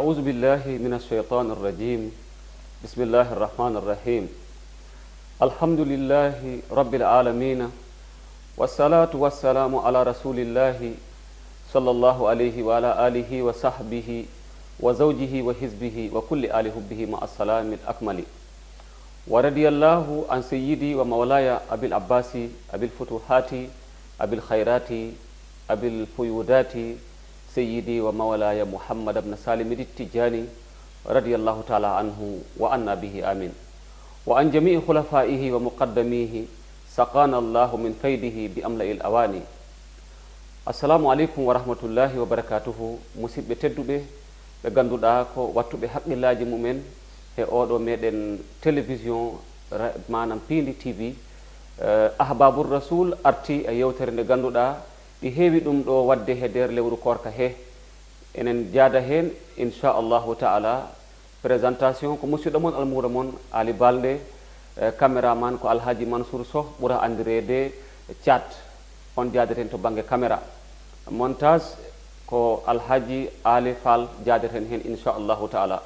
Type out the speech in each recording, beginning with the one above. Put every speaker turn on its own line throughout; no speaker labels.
أعوذ بالله من الشيطان الرجيم بسم الله الرحمن الرحيم الحمد لله رب العالمين والصلاة والسلام على رسول الله صلى الله عليه وعلى آله وصحبه وزوجه وحزبه وكل آل حبه مع السلام الأكمل ورضي الله عن سيدي ومولاي أبي العباس أبي الفتوحات أبي الخيرات أبي الفيودات سيدي ومولاي محمد بن سالم التجاني رضي الله تعالى عنه وعنا به آمين وعن جميع خلفائه ومقدميه سقانا الله من فيده بأملأ الأواني السلام عليكم ورحمة الله وبركاته مسيب تدوبه بغندودا ko wattuɓe haqqillaji mumen e oɗo meɗen télévision manam Pindi TV ahbabur rasul arti e yewtere nde ganduɗa ɗi heewi ɗum ɗo wadde he nder lewru korka he enen jaada hen inchallahu taala présentation ko musidɗo mon almuura mon Ali Balde caméraman ko Alhaji Mansour Sow ɓuura andirede Thiat on jaadeten to banggue caméra montage ko Alhaji Ali Fall jaadeten hen inchallahu taala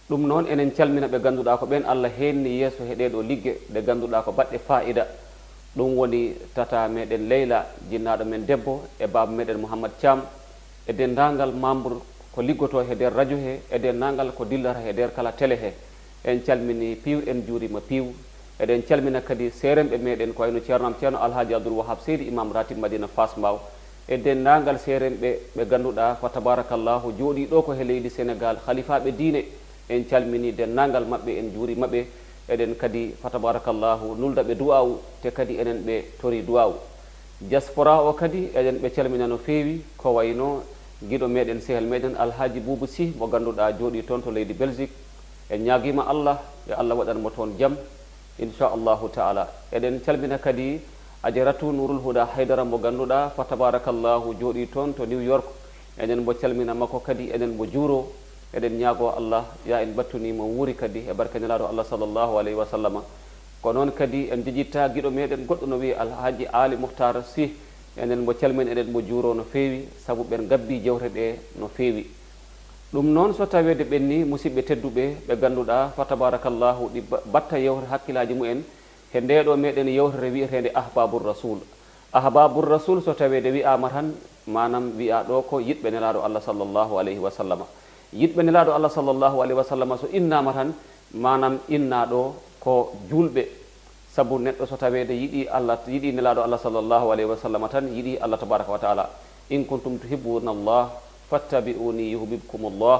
ɗum noon enen calmina ɓe ganduɗa ko ɓen Allah henni yeeso he ɗeɗo ligge ɗe ganduɗa ko baɗɗe fa'ida ɗum woni tata meɗen Leyla jinnaɗo men debbo e baba meɗen Mouhamad Thiam e dendagal membre ko liggoto he nder radio he e dendagal ko dillata he nder kala télé he en calmini piiw en juurima piiw eɗen calmina kadi seremɓe meɗen ko wayno ceernam ceerno Alhaji Abdoul Wahab Seydi imam ratib Madina Fass Mbaw e dendagal seremɓe ɓe ganduɗa fa tabarakallahu jooɗi ɗo ko he leydi Sénégal khalifaɓe diine en calmini dendagal mabɓe en juuri mabɓe eɗen kadi fa tabarakallahu nuldaɓe du'awu te kadi enen ɓe tori du'awu diaspora o kadi eɗen ɓe calmina no feewi ko wayno guiɗo meɗen sehel meɗen Alhaji Boubou Sy mo ganduɗa jooɗi toon to leydi Belgique en ñaguima Allah yo Allah waɗanmo toon jaam inchallahu taala eɗen calmina kadi Adjaratou Nourul Huda Haydara mo ganduɗa fa tabarakallahu jooɗi toon to New York enen mo calmina makko kadi enen mo juuro eɗen ñaago Allah ya en battunimo wuuri kadi e barka nelaɗo Allah sallllahu alayhi wa sallama ko noon kadi en jijitta guiɗo meɗen goɗɗo no wiye Alhaji Ali Mouhtar Sy enen mo calmini eɗen mo juuro no feewi saabu ɓen gabbi jewte ɗe no feewi ɗum noon so tawede ɓenni musidɓe tedduɓe ɓe ganduɗa fa tabarakallahu ɗi batta yewtere hakkillaji mumen he ndeɗo meɗen yewtere wiyetede ahbabur rasul so tawede wiyama tan manam wiya ɗo ko yiɗɓe nelaɗo Allah sallllahu alayhi wa sallama yiɗɓe nelaɗo Allah sallllahu alayhi wa sallama so innama tan manam innaɗo ko julɓe saabu neɗɗo so tawede yiɗi Allah yiɗi nelaɗo Allah sallllahu alayhi wa sallama tan yiɗi Allah tabaraka wa taala in kuntum tuhibbuna Allah fattabi'uni yuhibbukumullah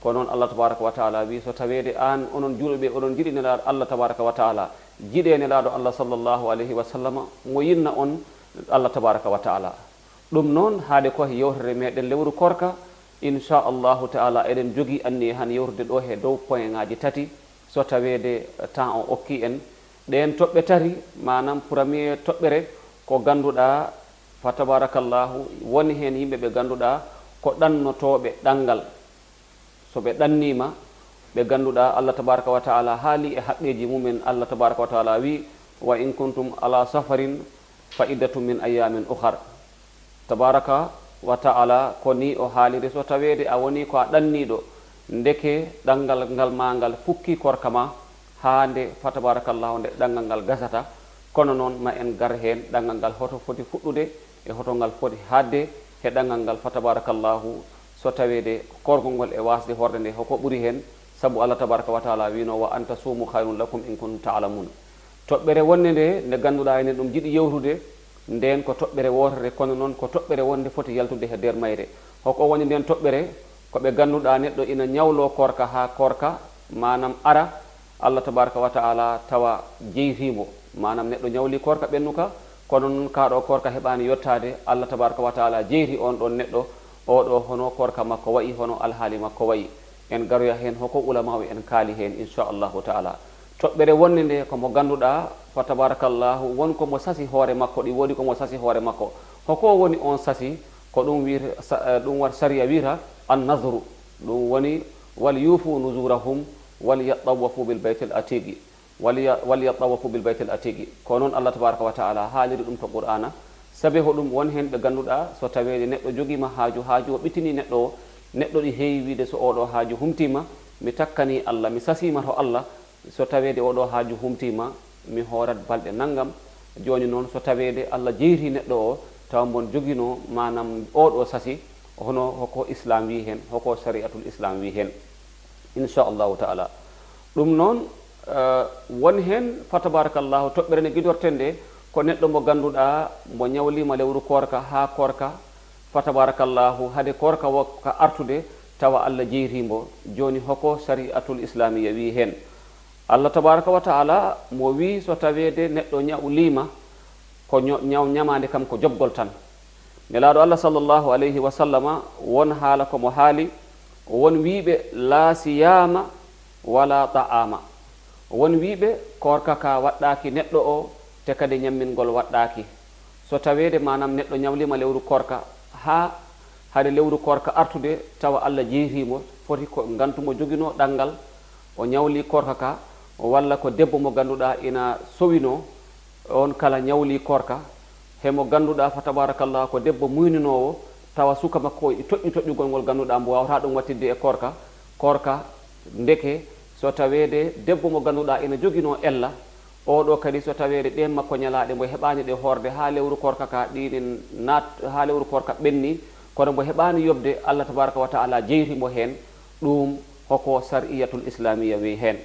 ko noon Allah tabaraka wa taala wi so tawede an onon julɓe onon jiɗi nelaɗo Allah tabaraka wa taala jiɗe nelaɗo Allah sallllahu alayhi wa sallama mo yinna on Allah tabaraka wa taala ɗum noon haade ko yewtere meɗen lewru korka inchallahu taala eɗen jogui anni han yewtude ɗo he dow point ngaji tati so tawede temps o okki en ɗen toɓɓe tati manam premier toɓɓere ko ganduɗa fa tabarakallahu woni hen yimɓe ɓe ganduɗa ko ɗannotoɓe ɗangal so ɓe ɗannima ɓe ganduɗa Allah tabaraka wa taala haali e haqqeji mumen Allah tabaraka wa taala wi wa in kuntum ala safarin fa iddatu min ayamin ukhar tabaraka wa taala ko ni o haaliri so tawede a woni ko a ɗanniɗo ndeke ɗangal ngal ma ngal fukki korka ma hande fa tabarakallahu nde ɗangal ngal gasata kono noon ma en gar hen ɗangal ngal hoto foti fuɗɗude e hoto ngal foti hadde he ɗangal ngal fa tabarakallahu so tawede korgol ngol e wasde horde nde hoko ɓuuri hen saabu Allah tabaraka wa taala wino wa anta suumu hayrun lakum in kuntum ta'lamun toɓɓere wonde nde nde ganduɗa enen ɗum jiɗi yewtude nden ko toɓɓere wotere kono noon ko toɓɓere wonde foti yaltude he nder mayre hoko woni nden toɓɓere koɓe ganduɗa neɗɗo ina ñawlo korka ha korka manam ara Allah tabaraka wa taala tawa jeytimo manam neɗɗo ñawli korka ɓennuka kono noon kaɗo korka heɓani yettade Allah tabaraka wa taala jeyti on ɗon neɗɗo oɗo hono korka makko wayi hono alhaali makko wayi en garoya hen hoko ulama en kaali hen inchallahu taala toɓɓere wonde nde komo ganduɗa fa tabarakallahu wonko mo sasi hoore makko ɗi woodi komo sasi hoore makko hoko woni on sasi ko ɗum wiyta ɗum wat saria wiyta an nadru ɗum woni wal yufu nuzurahum wal yatawafu bil baytil atiqi wal yatawafu bil baytil atiqi ko noon Allah tabaraka wa taala haaliri ɗum to qur'ana sabi hoɗum won hen ɓe ganduɗa so tawede neɗɗo joguima haaju o ɓitini neɗɗo o neɗɗo ɗi heewiide so oɗo haaju humtima mi takkani Allah mi sasima to Allah so tawede oɗo haaju humtima mi hoorat balɗe nanngam joni noon so tawede Allah jeyri neɗɗo o tawa mon jogino manam oɗo sasi hono hoko islam wi hen hoko shari'atul islam wi hen inchallahu taala ɗum noon won hen fa tabarakallahu toɓɓere nde guidorten nde ko neɗɗo mo ganduɗa mo ñawlima lewru korka ha korka fa tabarakallahu hade korka wokka artude tawa Allah jeyrimo joni hoko shari'atul islamiyya wi hen Allah tabaraka wa taala mo wi so tawede neɗɗo ñawlima ko ñamade kam ko jobgol tan nelaɗo Allah sallllahu alayhi wa sallama won haala komo haali won wiɓe la siyama wala ta'ama won wiɓe korka ka waɗɗaki neɗɗo o te kadi ñammingol waɗɗaki so tawede manam neɗɗo ñawlima lewru korka ha hade lewru korka artude tawa Allah jeyrimo foti ko gantumo jogino ɗanngal o ñawli korka ka walla ko debbo mo ganduɗa ina sowino on kala ñawli korka hemo ganduɗa fa tabarakallah ko debbo muyninowo tawa suka makko e toƴƴi toƴƴugol ngol ganduɗa mbo wawata ɗum wattidde e korka ndeke so tawede debbo mo ganduɗa ina jogino ella oɗo kadi so tawede ɗen makko ñalaɗe mbo heɓani ɗe horde ha lewru korka ka ɗini ha lewru korka ɓenni kono mbo heɓani yobde Allah tabaraka wa taala jeyrimo hen ɗum hoko shar'iyatul islamiyya wi hen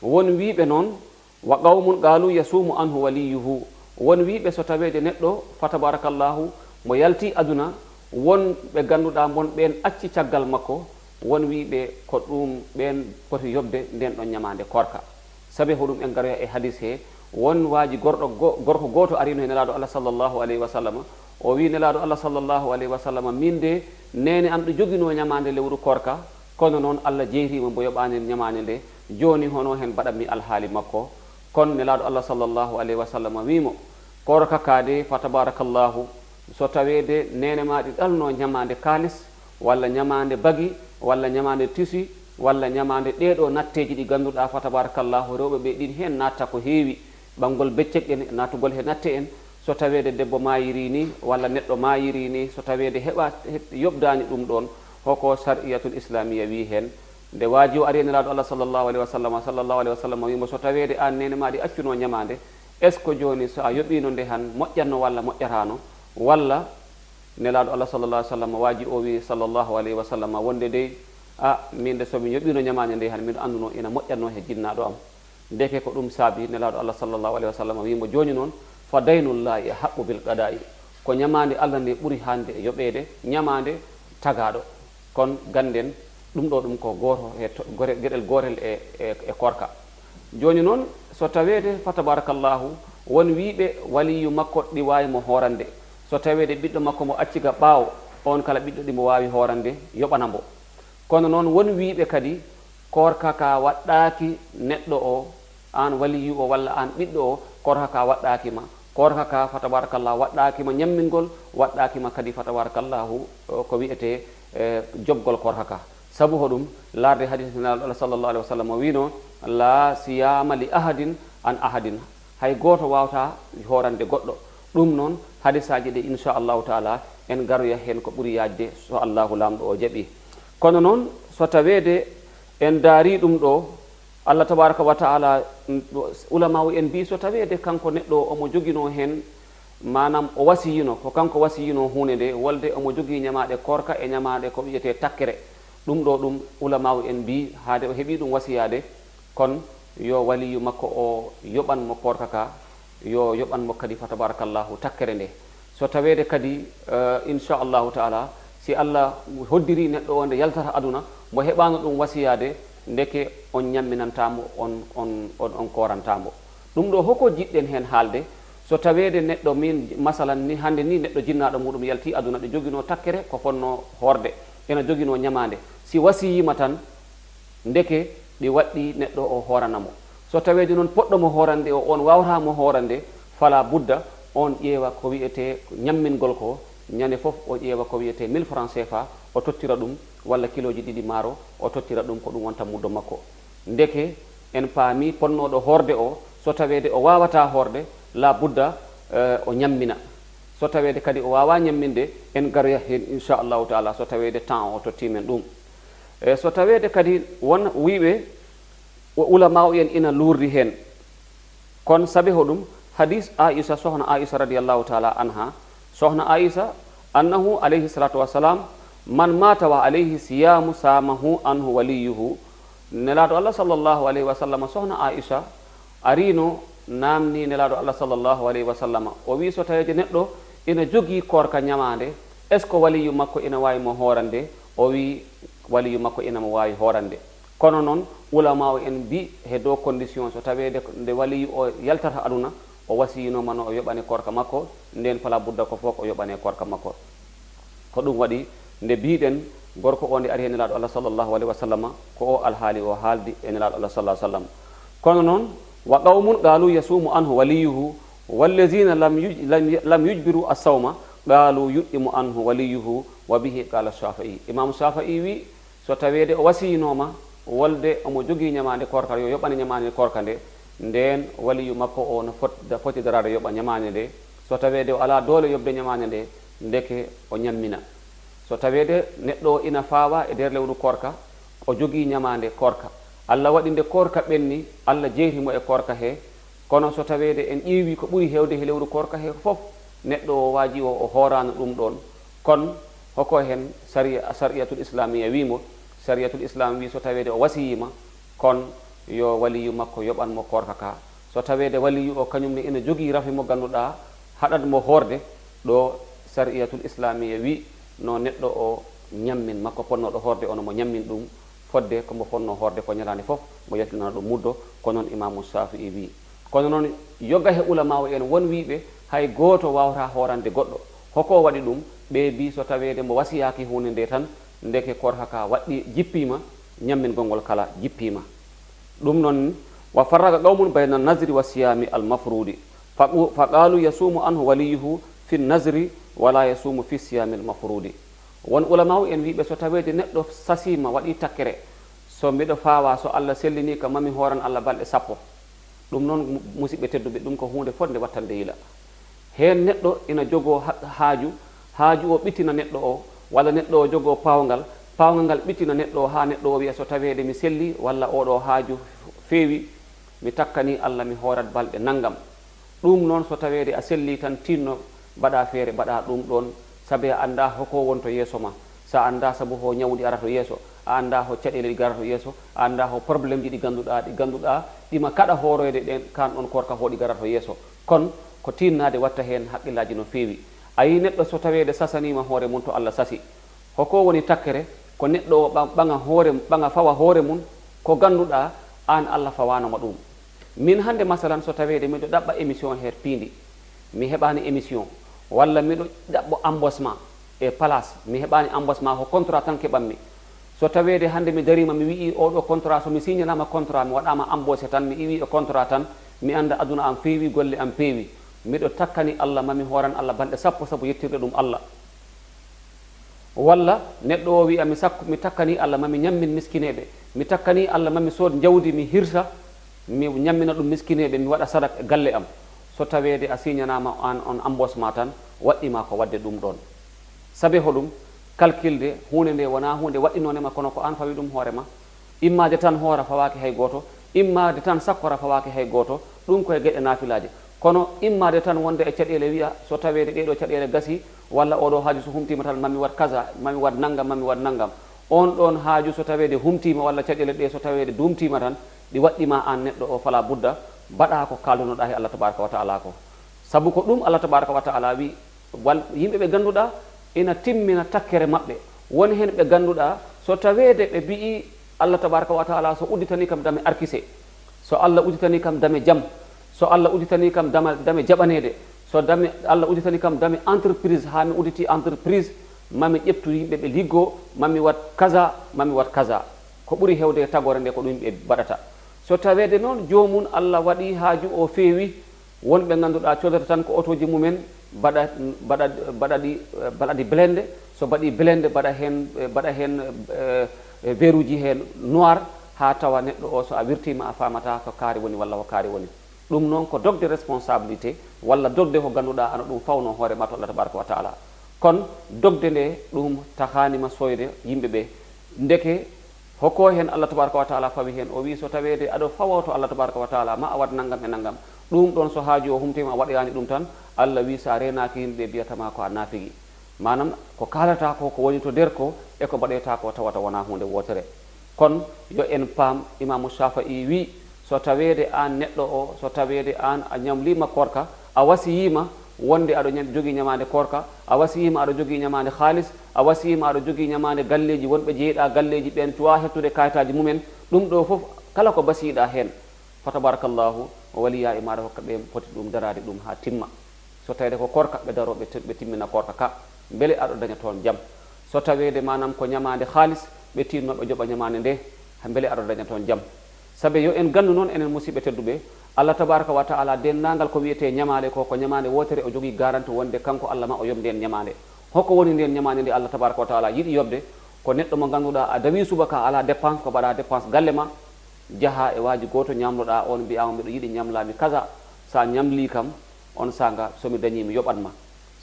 won wiɓe noon wa qawmun qalu yasumu anhu waliyuhu won wiɓe so tawede neɗɗo fa tabarakallahu mo yalti aduna won ɓe ganduɗa mon ɓen acci caggal makko won wiɓe ko ɗum ɓen poti yobde nden ɗon ñamande korka sabi hoɗum en garoya e hadis he won waji gorko goto arino e nelaɗo Allah sallllahu alayhi wa sallam o wi nelaɗo Allah sallllahu alayhi wa sallam min de nene am ɗo jogino ñamande lewru korka kono noon Allah jeyrima mbo yoɓani ñamande nde joni hono hen mbaɗanmi alhaali makko kono nelaɗo Allah sallllahu alayhi wa sallam wimo korka kade fa tabarakallahu so tawede nene maɗi ɗalno ñamande kalis walla ñamande bagi walla ñamande tisi walla ñamande ɗeɗo natteji ɗi ganduɗa fa tabarakallahu rewɓe ɓe ɗin hen natta ko heewi ɓanngol becceg en natugol he natte en so tawede debbo mayiri ni walla neɗɗo mayiri ni so tawede heɓa yobdani ɗum ɗon hoko shar'iyatul islamiyya wi hen nde waji o ari nelaɗo Allah sallllahu alayhi wa sallam wimo so tawede an nene maɗi accuno ñamande est ce que joni so a yoɓino nde han moƴƴatno walla moƴƴatano walla nelaɗo Allah sallllahu alih w sallam waji o wi sallllahu alayhi wa sallam wonde dey min de somi yoɓino ñamande nde han miɗo anduno ina moƴƴatno he jinnaɗo am ndeke ko ɗum saabi nelaɗo Allah sallllahu alayhi wa sallam wimo joni noon fa daynullahi haqqu bil qada'i ko ñamande Allah nde ɓuuri hande e yoɓede ñamande tagaɗo kon ganden ɗum ɗo ɗum ko goto e gueɗel gotel e korka joni noon so tawede fa tabarakallahu won wiɓe waliyu makko ɗi wawi mo horande so tawede ɓiɗɗo makko mo acciga ɓaawo on kala ɓiɗɗo ɗimo wawi horande yoɓana mbo kono noon won wiɓe kadi korka ka waɗɗaki neɗɗo o an waliyu o walla an ɓiɗɗo o korka ka waɗɗakima korka ka fa tabarakallahu waɗɗakima ñammingol waɗɗakima kadi fa tabarakallahu ko wiyete jobgol korka ka sabu hoɗum larde hadis Allah sallllahu alayhi wa sallam o wino la siyama li ahadin an ahadin hay goto wawata horande goɗɗo ɗum noon hadisaji ɗe inchallahu taala en garoya hen ko ɓuuri yajde so allahu lamɗo o jaaɓi kono noon so tawede en daari ɗum ɗo Allah tabaraka wa taala ulama o en mbi so tawede kanko neɗɗo omo jogino hen manam o wasiyino ko kanko wasiyino hunde nde wolde omo jogui ñamaɗe korka e ñamaɗe ko wiyete takkere ɗum ɗo ɗum ulama o en mbi haade o heeɓi ɗum wasiyade kon yo waliyu makko o yoɓanmo korka ka yo yoɓanmo kadi fa tabarakallahu takkere nde so tawede kadi inchallahu taala si Allah hoddiri neɗɗo o nde yaltata aduna mo heɓano ɗum wasiyade ndeke on ñamminantamo on korantamo ɗum ɗo hoko jiɗɗen hen haalde so tawede neɗɗo min masalan ni hande ni neɗɗo jinnaɗo muɗum yalti aduna ɗo jogino takkere ko fonno horde ena jogino ñamande si wasiyima tan ndeke ɗi waɗɗi neɗɗo o horanamo so tawede noon poɗɗomo horande o on wawtamo horande fala budda on ƴeewa ko wiyete ñammingol ko ñande foof o ƴeewa ko wiyete 1000 francs CFA o tottira ɗum walla kiloji ɗiɗi maaro o tottira ɗum ko ɗum wonta muddo makko ndeke en paami ponnoɗo horde o so tawede o wawata horde la budda o ñammina so tawede kadi o wawa ñamminde en garoya hen inchallahu taala so tawede temps o tottimen ɗum e so tawede kadi won wiɓe ulama o en ina lurdi hen kon sabi hoɗum hadis aisha sohna aisha radiallahu taala anha sohna aisha annahu alayhi salatu wassalam man mata wa alayhi siyamu samahu anhu waliyuhu nelaɗo allah sallllahu alayhi wa sallam sohna aisha arino namni nelaɗo allah sallllahu alayhi wa sallam o wi so taweje neɗɗo ina jogui korka ñamade est ce que waliyu makko ina wawi mo horande o wi waliyu makko ina mo wawi horande kono noon ulama o en mbi he dow condition so tawede nde waliyu o yaltata aduna o wasiyinoma no o yoɓane korka makko nden fala budda ko fof o yoɓane korka makko ko ɗum waɗi nde mbiɗen gorko o nde ari e nelaɗo allah sallllahu alayhi wa sallam ko o alhaali o haaldi e nelaɗo allah sallah sallam kono noon wa qawmun qalu yasumu anhu waliyuhu wallazina lam yujbiru assawma qalu yuɗɗimu anhu waliyuhu wa bihi qala shafii imam shafii wi so tawede o wasiyinoma wolde omo jogui ñamade korka yo yoɓane ñamade korka nde nden waliyu makko o no foti darade yoɓa ñamade nde so tawede o ala doole yoɓde ñamade nde ndeke o ñammina so tawede neɗɗo o ina fawa e nder lewru korka o jogui ñamade korka allah waɗi nde korka ɓenni allah jeyrimo e korka he kono so tawede en ƴeewi ko ɓuuri hewde he lewru korka he foof neɗɗo o waaji o horano ɗum ɗon kon hoko hen sariyatul islamia wimo sariyatul islam wi so tawede o wasiyima kon yo waliyu makko yoɓanmo korka ka so tawede waliyu o kañumne ina jogui rafi mo ganduɗa haɗatmo horde ɗo sariyatul islamia wi no neɗɗo o ñammin makko ponnoɗo horde ono mo ñammin ɗum fodde komo fonno horde ko ñalande foof mo yettinana ɗum muddo ko noon imamu shafii wi kono noon yoga he ulama o en won wiɓe hay goto wawata horande goɗɗo hoko waɗi ɗum ɓe bi so tawede mo wasiyaki hunde nde tan ndeke korka ka waɗɗi jippima ñammingol ngol kala jippima ɗum noon wa farraga qawmun bayna nasri wa siyami al mafrudi fa qalu yasumu anhu waliyuhu fi nasri wala yasumu fi siyami al mafrudi won ulama o en wiɓe so tawede neɗɗo sasima waɗi takkere so mbiɗo fawa so allah sellini ka mami horan allah balɗe sappo ɗum noon musidɓe tedduɓe ɗum ko hunde fodde wattande yila hen neɗɗo ina jogo haaju o ɓittina neɗɗo o walla neɗɗo o jogo pawgal ngal ɓittina neɗɗo o ha neɗɗo o wiya so tawede mi selli walla oɗo haaju feewi mi takkani allah mi horat balɗe naggam ɗum noon so tawede a selli tan tinno mbaɗa feere mbaɗa ɗum ɗon saabi a anda hoko wonto yeeso ma sa anda saabu ho ñawdi ara to yeeso a anda ho caɗele ɗi gara to yeeso a anda ho probléme ji ɗi ganduɗa ɗima kaɗa horoyde ɗen kan ɗon korka hoɗi gara to yeeso kon ko tinnade watta hen haqqillaji no feewi ayi neɗɗo so tawede sasanima hoore mum to allah sasi hoko woni takkere ko neɗɗo o ɓaga fawa hoore mum ko ganduɗa an allah fawanoma ɗum min hande masalan so tawede miɗo ɗaɓɓa émission her piindi mi heɓani émission walla miɗo ɗaɓɓo embossement e place mi heɓani embossement ko contrat tan keɓanmi so tawede hande mi darima mi wii oɗo contrat somi signanama contrat mi waɗama embossé tan mi iwi e contrat tan mi anda aduna am feewi golle am peewi miɗo takkani allah mami horan allah balɗe sappo saabu yettirde ɗum allah walla neɗɗo o wiya mi takkani allah mami ñammin miskineɓe mi takkani allah mami sood jawdi mi hirsa mi ñammina ɗum miskineɓe mi waɗa sadak e galle am so tawede a signanama an on embossement tan waɗɗima ko wadde ɗum ɗon saabi hoɗum calculde hunde nde wona hunde waɗɗinonema kono ko an fawi ɗum hoorema immade tan hoora fawaki hay goto immade tan sakkora fawaki hay goto ɗum koye gueɗe nafilaji kono immade tan wonde e caɗele wiya so tawede ɗeɗo caɗele gasi walla oɗo haaju so humtima tan mami wat kaza mami wat naggam on ɗon haaju so tawede humtima walla caɗele ɗe so tawede dumtima tan ɗi waɗɗima an neɗɗo o fala budda mbaɗa ko kaldunoɗa he allah tabaraka wa taala ko saabu ko ɗum allah tabaraka wa taala wi yimɓeɓe ganduɗa ina timmina takkere maɓɓe woni hen ɓe ganduɗa so tawede ɓe mbi'i allah tabaraka wa taala so udditani kam dame arkise so allah udditani kam dame jaam so allah udditani kam dame jaɓanede so allah udditani kam dame entreprise ha mi udditi entreprise mami ƴeftu yimɓe ɓe liggo mami wat kaza ko ɓuuri hewde tagore nde ko ɗum ɓe mbaɗata so tawede noon jomum allah waɗi haaju o feewi wonɓe ganduɗa codata tan ko otoji mumen mbaɗaɗi blende so mbaɗi blende mbaɗa hen verre uji hen noir ha tawa neɗɗo o so a wirtima a famata ko kaari woni walla ko kaari woni ɗum noon ko dogde responsabilité walla dogde ko ganduɗa ana ɗum fawno hoore ma to Allah tabaraka wa taala kon dogde nde ɗum tahanima soyde yimɓeɓe ndeke hokko hen Allah tabaraka wa taala fawi hen o wi so tawede aɗa fawo to Allah tabaraka wa taala ma a wat naggam e naggam ɗum ɗon so haaju o humtima a waɗoyani ɗum tan Allah wi sa renaki yimɓe mbiyatama ko a nafigi manam ko kalata ko woni to nder ko e ko mbaɗeta ko tawata wona hunde wotere kon yo en paam imamu Shafi'i wi so tawede an neɗɗo o so tawede an a ñamlima korka a wasiyima wonde aɗo jogui ñamade korka a wasiyima aɗo jogui ñamade haalis a wasiyima aɗo jogui ñamade galleji wonɓe jeeyiɗa galleji ɓen cuwa hettude kayitaji mumen ɗum ɗo foof kala ko basiɗa hen fa tabarakallahu o waliya e maɗa hokka ɓe poti ɗum darade ɗum ha timma so tawede ko korka ɓe daroɓe ɓe timmina korka ka beele aɗo daña toon jaam so tawede manam ko ñamade haalis ɓe tinnoɓe joɓa ñamade nde beele aɗo daña toon jaam saabi yo en gandu noon enen musidɓe tedduɓe Allah tabaraka wa taala dennagal ko wiyete ñamade ko ñamade wotere o jogui garanti wonde kanko Allah ma o yobde en ñamade hokko woni nden ñamade nde Allah tabaraka wa taala yiiɗi yobde ko neɗɗo mo ganduɗa a dawi subaka ala dépense ko mbaɗa dépense galle ma jaaha e waji goto ñamloɗa on mbiyama mbiɗo yiiɗi ñamlami kaza sa ñamli kam on saga somi dañimi yoɓatma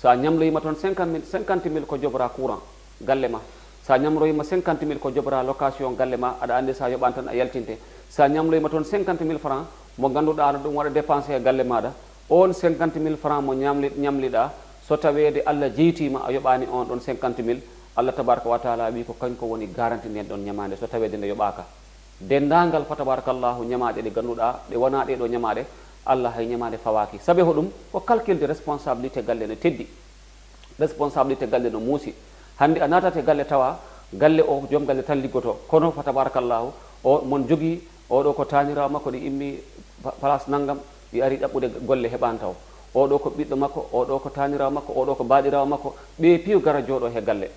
sa ñamloyima toon 50 000 ko jobra courant galle ma sa ñamloyima 50 000 ko jobra location galle ma aɗa andi sa yoɓan tan a yaltinte sa ñamloyima toon 50 000 francs mo ganduɗa aɗa ɗum waɗa dépensé e galle maɗa on 50 000 francs mo ñamliɗa so tawede Allah jeytima a yoɓani on ɗon 50 000 Allah tabaraka wa taala wi ko kañko woni garanti nden ɗon ñamade so tawede nde yoɓaka dendagal fa tabarakallahu ñamaɗe ɗe ganduɗa ɗe wona ɗeɗo ñamaɗe Allah hay ñamade fawaki saabi hoɗum ko calcul de responsabilité galle no teddi responsabilité galle no muusi hande a natate galle tawa galle o joom galle tan liggoto kono fa tabarakallahu o mon jogui oɗo ko tanirawo makko ɗi immi place naggam ɗi ari ɗaɓɓude golle heɓan taw oɗo ko ɓiɗɗo makko oɗo ko tanirawo makko oɗo ko baɗirawo makko ɓe piyo gara jooɗo he galle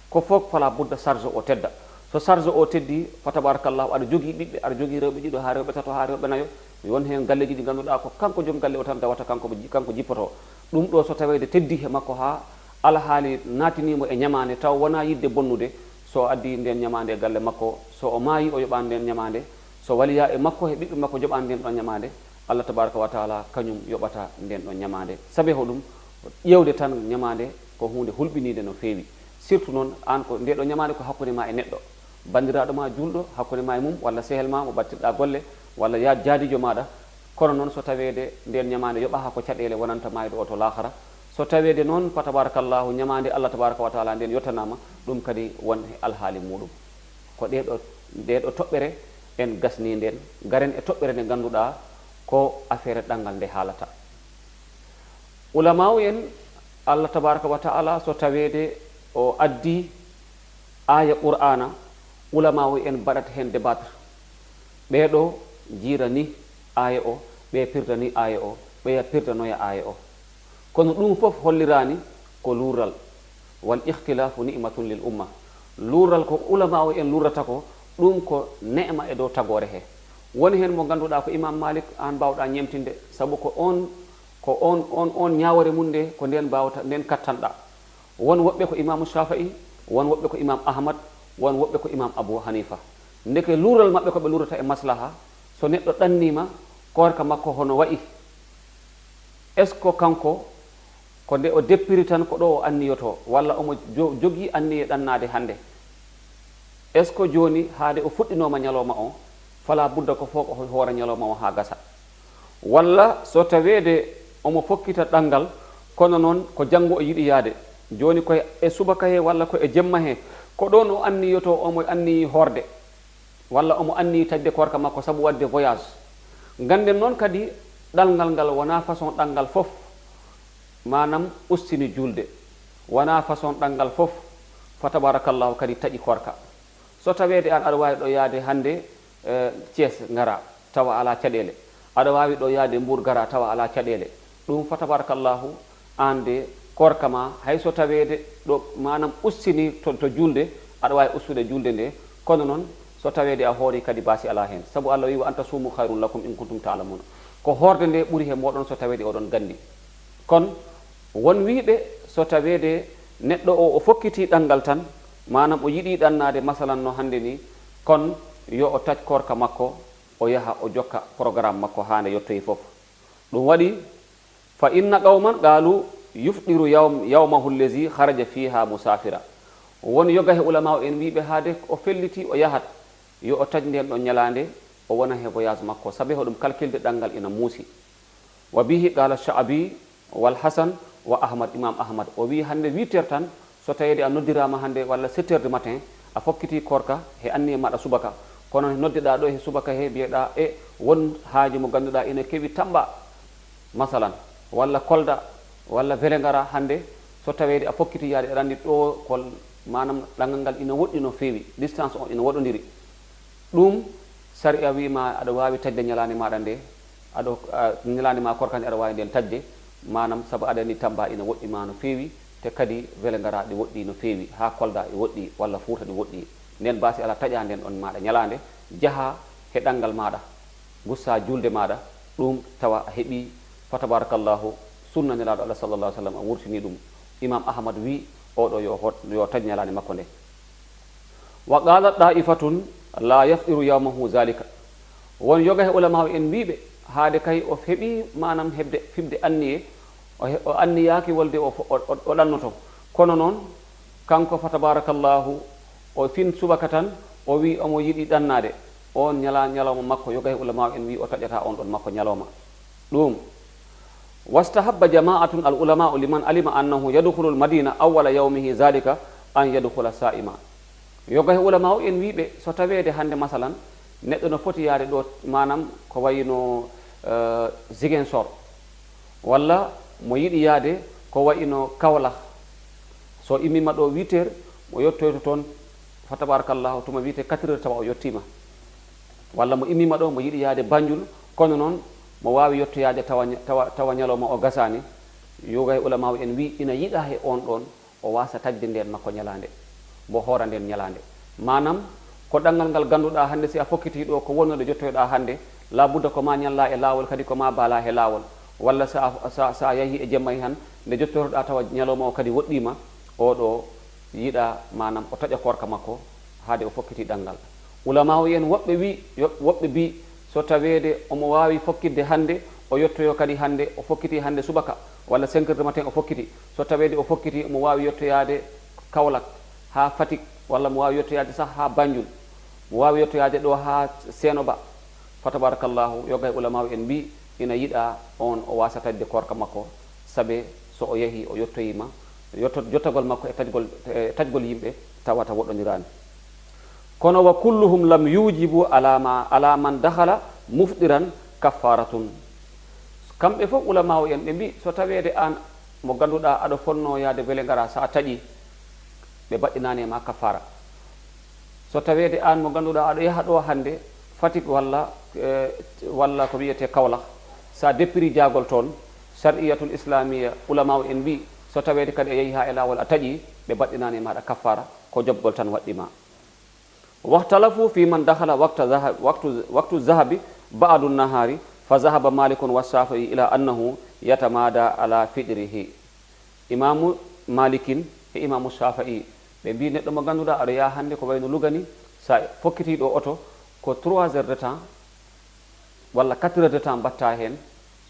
ko fof fala budda charge o tedda so charge o teddi fa tabarakallahu aɗa jogui ɓiɓɓe aɗa jogui rewɓe ɗiɗo ha rewɓe tato ha rewɓe nayo won hen galleji ɗi ganduɗa ko kanko joom galle o tan tawata kanko jippoto ɗum ɗo so tawede teddi he makko ha alhaali natinimo e ñamade taw wona yidde bonnude so addi nden ñamade e galle makko so o maayi o yoɓani nden ñamade so waliya e makko e ɓiɓɓe makko joɓani nden ɗon ñamade Allah tabaraka wa taala kañum yoɓata nden ɗon ñamade saabi hoɗum ƴewde tan ñamade ko hunde hulɓinide no feewi surtout noon an ko ndeɗo ñamade ko hakkude ma e neɗɗo bandiraɗo ma julɗo hakkude ma e mum walla sehel ma mo battirɗa golle walla jaadijo maɗa kono noon so tawede nden ñamade yoɓa ha ko caɗele wonanta mayɗo o to lahara so tawede noon fa tabarakallahu ñamade Allah tabaraka wa taala nden yottanama ɗum kadi won alhaali muɗum ko ɗeɗo toɓɓere en gasni nden garen e toɓɓere nde ganduɗa ko affaire ɗangal nde haalata ulama o en Allah tabaraka wa taala so tawede o addi aya qur'ana ulama o en mbaɗata hen débattre ɓeɗo jiira ni aya o ɓe pirda ni aya o ɓeya pirdanoya aya o kono ɗum fof hollirani ko luural wal ihtilafu ni'matun lil umma luural ko ulama o en lurrata ko ɗum ko ne'ma e dow tagore he woni hen mo ganduɗa ko imam Malik an mbawɗa ñemtinde saabu ko on ñawore mum nde ko nden mbawta nden kattanɗa won woɓɓe ko imamu Shafi'i won woɓɓe ko imam Ahmad won woɓɓe ko imam Abu Hanifa ndeke luural maɓɓe ko ɓe lurata e maslaha so neɗɗo ɗannima korka makko hono wayi est ce que kanko ko nde o deppiri tan ko ɗo o anniyoto walla omo jogui anniye ɗannade hande est ce que joni haade o fuɗɗinoma ñalawma o fala budda ko fof o hoora ñalawma o ha gasa walla so tawede omo fokkita ɗangal kono noon ko janggo o yiiɗi yaade joni koye e subaka he walla ko e jemma he ko ɗon o anniyoto omo anniyi horde walla omo anniyi tagde korka makko saabu wadde voyage ganden noon kadi ɗalngal ngal wona façon ɗangal fof manam ustini julde wona façon ɗangal fof fa tabarakallahu kadi taƴi korka so tawede an aɗa wawi ɗo yaade hande Thiès ngara tawa ala caɗele aɗa wawi ɗo yaade Mbour gara tawa ala caɗele ɗum fa tabarakallahu ande korka ma hay so tawede ɗo manam ustini to julde aɗa wawi ustude julde nde kono noon so tawede a hoori kadi baasi ala hen saabu Allah wi wa anta suumu hayrun lakum in kuntum ta'lamun ko horde nde ɓuuri he moɗon so tawede oɗon gandi kon won wiɓe so tawede neɗɗo o fokkiti ɗangal tan manam o yiɗi ɗannade masalan no hande ni kon yo o taƴ korka makko o yaha o jokka programme makko hande yettoyi foof ɗum waɗi fa inna qawman qalu yufɗiru yawmahu llazi haraja fiha musafira. won yoga he ulama en wiɓe haade o felliti o yahat yo o taƴ nden ɗon ñalande o wona he voyage makko sabi hoɗum calculde ɗanngal ina muusi. wa bihi qala sha'bi wal hasan wa ahmad, imam ahmad o wi hande 8h tan so tawede a noddirama hande walla 7h du matin a fokkiti korka he anniye maɗa subaka, kono noddeɗa ɗo he subaka he mbiyeɗa e won haaji mo ganduɗa ina kewi tamba masalan walla kolda walla wele ngara hande so tawede a fokkiti yaade aɗa andi ɗo kol manam ɗangal ngal ina woɗɗi no fewi, distance o ina waɗodiri. ɗum sari a wima aɗa wawi taƴde ñalande maɗa nde aɗo ñalande ma korka nde aɗa wawi nden taƴde manam saabu aɗa andi tamba ina woɗɗima no fewi, te kadi wele ngara ɗi woɗɗi no fewi, ha kolda ɗi woɗɗi walla fuuta ɗi woɗɗi. nden basi ala taƴa nden ɗon maɗa ñalande jaaha he ɗangal maɗa gussa julde maɗa, ɗum tawa a heeɓi fa tabarakallahu sunna nelaɗo allah sallallah alih sallam a wurtini ɗum. imam ahmad wi oɗo yo taƴ ñalande makko nde. wa qalat da'ifatun la yaftiru yawmahu zalika, won yoga he ulama en mbiɓe haade kay o heeɓi manam hebde fibde anniye o anniyaki wolde o ɗannoto, kono noon kanko fa tabarakallahu o fin subaka tan o wi omo yiɗi ɗannade on ñalawma makko yoga he ulama en wi o taƴata on ɗon makko ñalawma ɗum. wastahabba jama'atun al ulama'u liman alima annahu yadkhulu al madina awwala yawmihi zalika an yadkhula sa'ima. yoga he ulama en wiɓe so tawede hande masalan neɗɗo no foti yaade ɗo manam ko wayino Ziguinchor walla mo yiɗi yaade ko wayino Kaolack, so immima ɗo 8h mo yettoyto toon fa tabarakallahu tuma wiyete 4h tawa o yettima, walla mo immima ɗo mo yiɗi yaade Banjul, kono noon mo wawi yettoyade tawa ñalawma o gasani. yoga he ulama en wi ina yiɗa he on ɗon o wasa taƴde nden makko ñalande mo hoora nden ñalande, manam ko ɗangal ngal ganduɗa hande si a fokkiti ɗo ko wonnoɗo jottoyɗa hande labudda ko ma ñalla e lawol, kadi ko ma baala he lawol, walla sa yahi e jemmayi han nde jottotoɗa tawa ñalawma o kadi woɗɗima, oɗo yiɗa manam o taƴa korka makko haade o fokkiti ɗangal. ulama en woɓɓe bi so tawede omo wawi fokkidde hande o yettoyo kadi hande o fokkiti hande subaka walla 5h du matin o fokkiti, so tawede o fokkiti omo wawi yettoyade Kaolack ha Fatick, walla mo wawi yettoyade sah ha Banjul, mo wawi yettoyade ɗo ha Senoba. fa tabarakallahu yoga e ulama en mbi ina yiɗa on o wasa taƴde korka makko, saabe so o yeehi o yettoyima jottagol makko e taƴgol yimɓe tawata woɗɗodirani. kono wa kulluhum lam yujibu ala man dakhala mufdiran kaffaratun. kamɓe fof ulama en ɓe mbi so tawede an mo ganduɗa aɗa fonno yaade wele ngara sa taƴi ɓe baɗɗinani e ma kaffara. so tawede an mo ganduɗa aɗa yaha ɗo hande Fatick walla ko wiyete Kaolack, sa deppiri jagol toon shar'iyatul islamia ulama en mbi so tawede kadi a yeehi ha e lawol a taƴi ɓe baɗɗinani e maɗa kaffara, ko jobgol tan waɗɗima. wahtalafu fi man dakhala waqtu zahabi ba'du nahari fa zahaba malikun wa shafi'i ila annahu yatamada ala fidrihi. imamu malikin e imamu shafi'i ɓe mbi neɗɗo mo ganduɗa aɗa yaha hande ko wayno lugani, sa fokkitiɗo oto ko 3h de temps walla 4h de temps mbatta hen,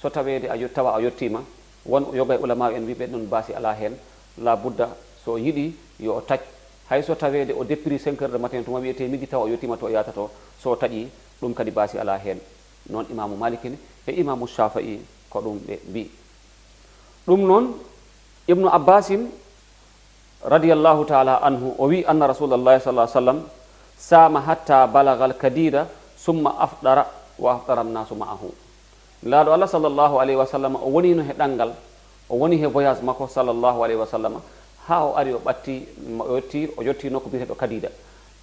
so tawede tawa a yettima, won yoga e ulama en mbiɓe ɗum basi ala hen, la budda so yiɗi yo taƴ, hay so tawede o deppiri 5h du matin tuma wiyete midi tawa o yettima to yata to, so taƴi ɗum kadi basi ala hen. noon imamu malikine e imamu shafi'i ko ɗum ɓe mbi. ɗum noon ibnu abbasin radiyallahu taala anhu o wi anna rasulallahi sallah sallam sama hatta balagal kadida summa afdara wa afdara annasu ma'ahu. laaɗo allah sallllahu alayhi wa sallam o wonino he ɗangal, o woni he voyage makko sallllahu alayhi wa sallam ha o ari o ɓatti o yetti nokko biyeteɗo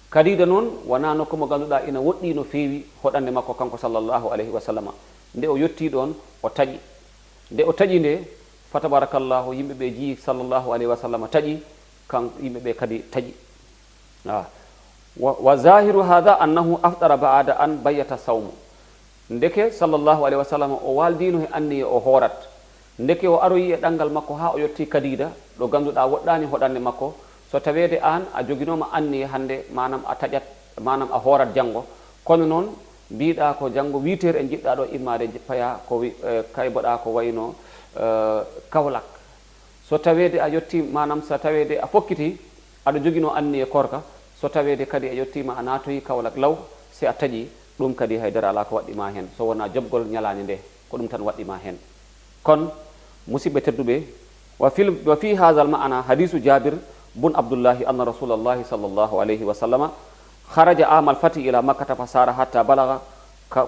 kadida noon wona nokku mo ganduɗa ina woɗɗi no feewi hoɗande makko kanko sallllahu alayhi wa sallam. nde o yetti ɗon o taƴi, nde o taƴi nde fa tabarakallahu yimɓeɓe jii sallllahu alayhi wa sallam taƴi, kan yimɓeɓe kadi taƴi. wa zahiru hada annahu afdara ba'da an bayyata sawmu. ndeke sallllahu alayhi wa sallam o waldino he anniye o hoorat, ndeke o aroyi e ɗangal makko ha o yetti kadida ɗo ganduɗa woɗɗani hoɗande makko, so tawede an a joguinoma anniye hande manam a taƴat manam a hoorat janggo, kono noon mbiɗa ko janngo 8 heures e jiɗɗa ɗo immade paya ko kayboɗa ko wayno Kaolack. so tawede a yetti manam so tawede a fokkiti aɗa joguino anni e korka, so tawede kadi a yettima a natoyi Kaolack law si a taƴi ɗum kadi haydara ala ko waɗɗima hen, so wona jobgol ñalade nde ko ɗum tan waɗɗima hen. kon musidɓe tedduɓe, wa fi hadha al ma'ana hadisu Jabir bun Abdullahi anna rasulallahi sallallahu alayhi wa sallama kharaja amal fati ila makkata fasara hatta balaga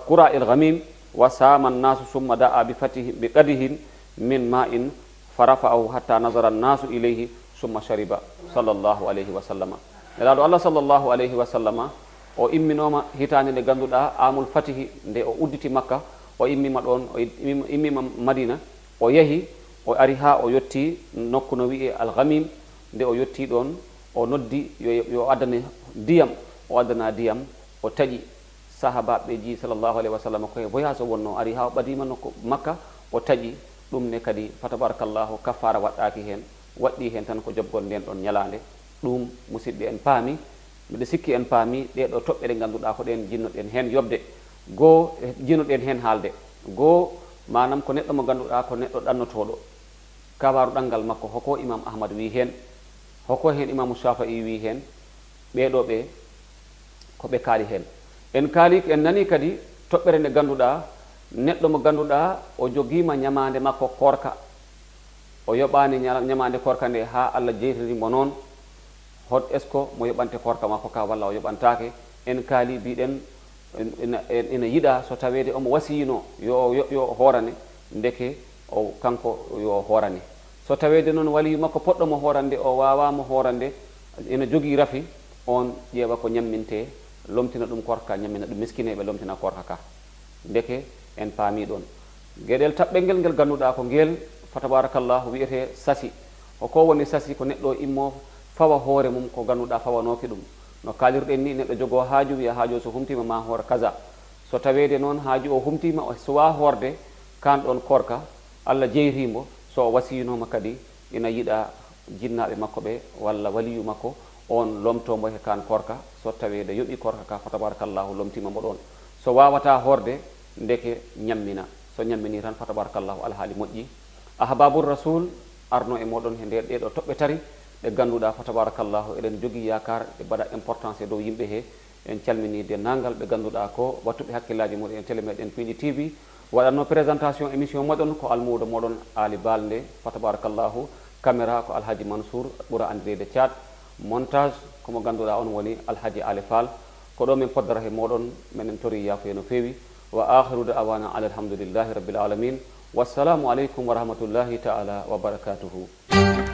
qura il ghamim wa sama an-nasu summa da'a bi fatihi bi qadihin min ma'in farafa'ahu hatta nazara an-nasu ilayhi summa shariba sallallahu alayhi wa sallama. nelaɗo Allah sallallahu alayhi wa sallama o imminoma hitande nde ganduɗa amul fatihi nde o udditi makka, o immima ɗon, o immima madina, o yahi o ari ha o yetti nokku no wi'e al-ghamim. nde o yetti ɗon o noddi yo addane ndiyam, o addana ndiyam, o taƴi sahabaɓe ji sallllahu alayhi wa sallam koye voyage o wonno, ari ha o ɓadima nokku makka o taƴi ɗum ne kadi fa tabarakallahu kaffara waɗɗaki hen, waɗɗi hen tan ko jobgol nden ɗon ñalande. ɗum musidɓe en paami, mbiɗa sikki en paami ɗeɗo toɓɓe ɗe ganduɗa ko ɗen jinnoɗen hen yobde. goo jinnoɗen hen haalde, goo manam ko neɗɗo mo ganduɗa ko neɗɗo ɗannotoɗo, kabaru ɗangal makko hoko imam ahmad wi hen, hoko hen imamu Shafi'i wi hen, ɓeɗo ɓe ko ɓe kaali hen. en kaali en nani kadi toɓɓere nde ganduɗa neɗɗo mo ganduɗa o joguima ñamande makko korka, o yoɓani ñamande korka nde ha Allah jeytirimo noon, hot est ce que mo yoɓante korka makko ka walla o yoɓantake. en kaali mbiɗen ina yiɗa so tawede omo wasiyino yo horane, ndeke o kanko yo horane. so tawede noon waliyu makko poɗɗomo horande o wawamo horande, ina jogui rafi, on ƴeewa ko ñamminte, lomtina ɗum korka, ñammina ɗum miskineɓe lomtina korka ka. ndeke en paami ɗon gueɗel taɓɓel ngel ganduɗa ko ngel fa tabarakallahu wiyete sasi. hoko woni sasi? ko neɗɗo immo fawa hoore mum ko ganduɗa fawanoki ɗum. no kalirɗen ni, neɗɗo jogo haaju wiya haaju o so humtima ma hoor kaza. so tawede noon haaju o humtima o suwa horde kan ɗon korka, Allah jeyrimo, so o wasiyinoma kadi ina yiɗa jinnaɓe makko ɓe walla waliyu makko on lomtomo he kan korka. so tawede yoɓi korka ka fa tabarakallahu lomtima mo ɗon. so wawata horde, ndeke ñammina, so ñammini tan fa tabarakallahu alhaali moƴƴi. ahbabur rasul arno e moɗon he nder ɗeɗo toɓɓe tari ɗe ganduɗa fa tabarakallahu eɗen jogui yakar e mbaɗa importance e dow yimɓe he. en calmini dennagal ɓe ganduɗa ko wattuɓe hakkillaji muɗum e télé meɗen Piiji TV. waɗanno présentation émission moɗon ko almudo moɗon Ali Balde, fa tabarakallahu. caméra ko Alhaji Mansour ɓuura andirede Thiat, montage komo ganduɗa on woni Alhaji Ali Fall. ko ɗo min poddara he moɗon, minen tori yafuye no fewi. wa akhiru da'wana alhamdulillahi rabbil alamin. wassalamu aleykum wa rahmatullahi ta'ala wa barakatuhu.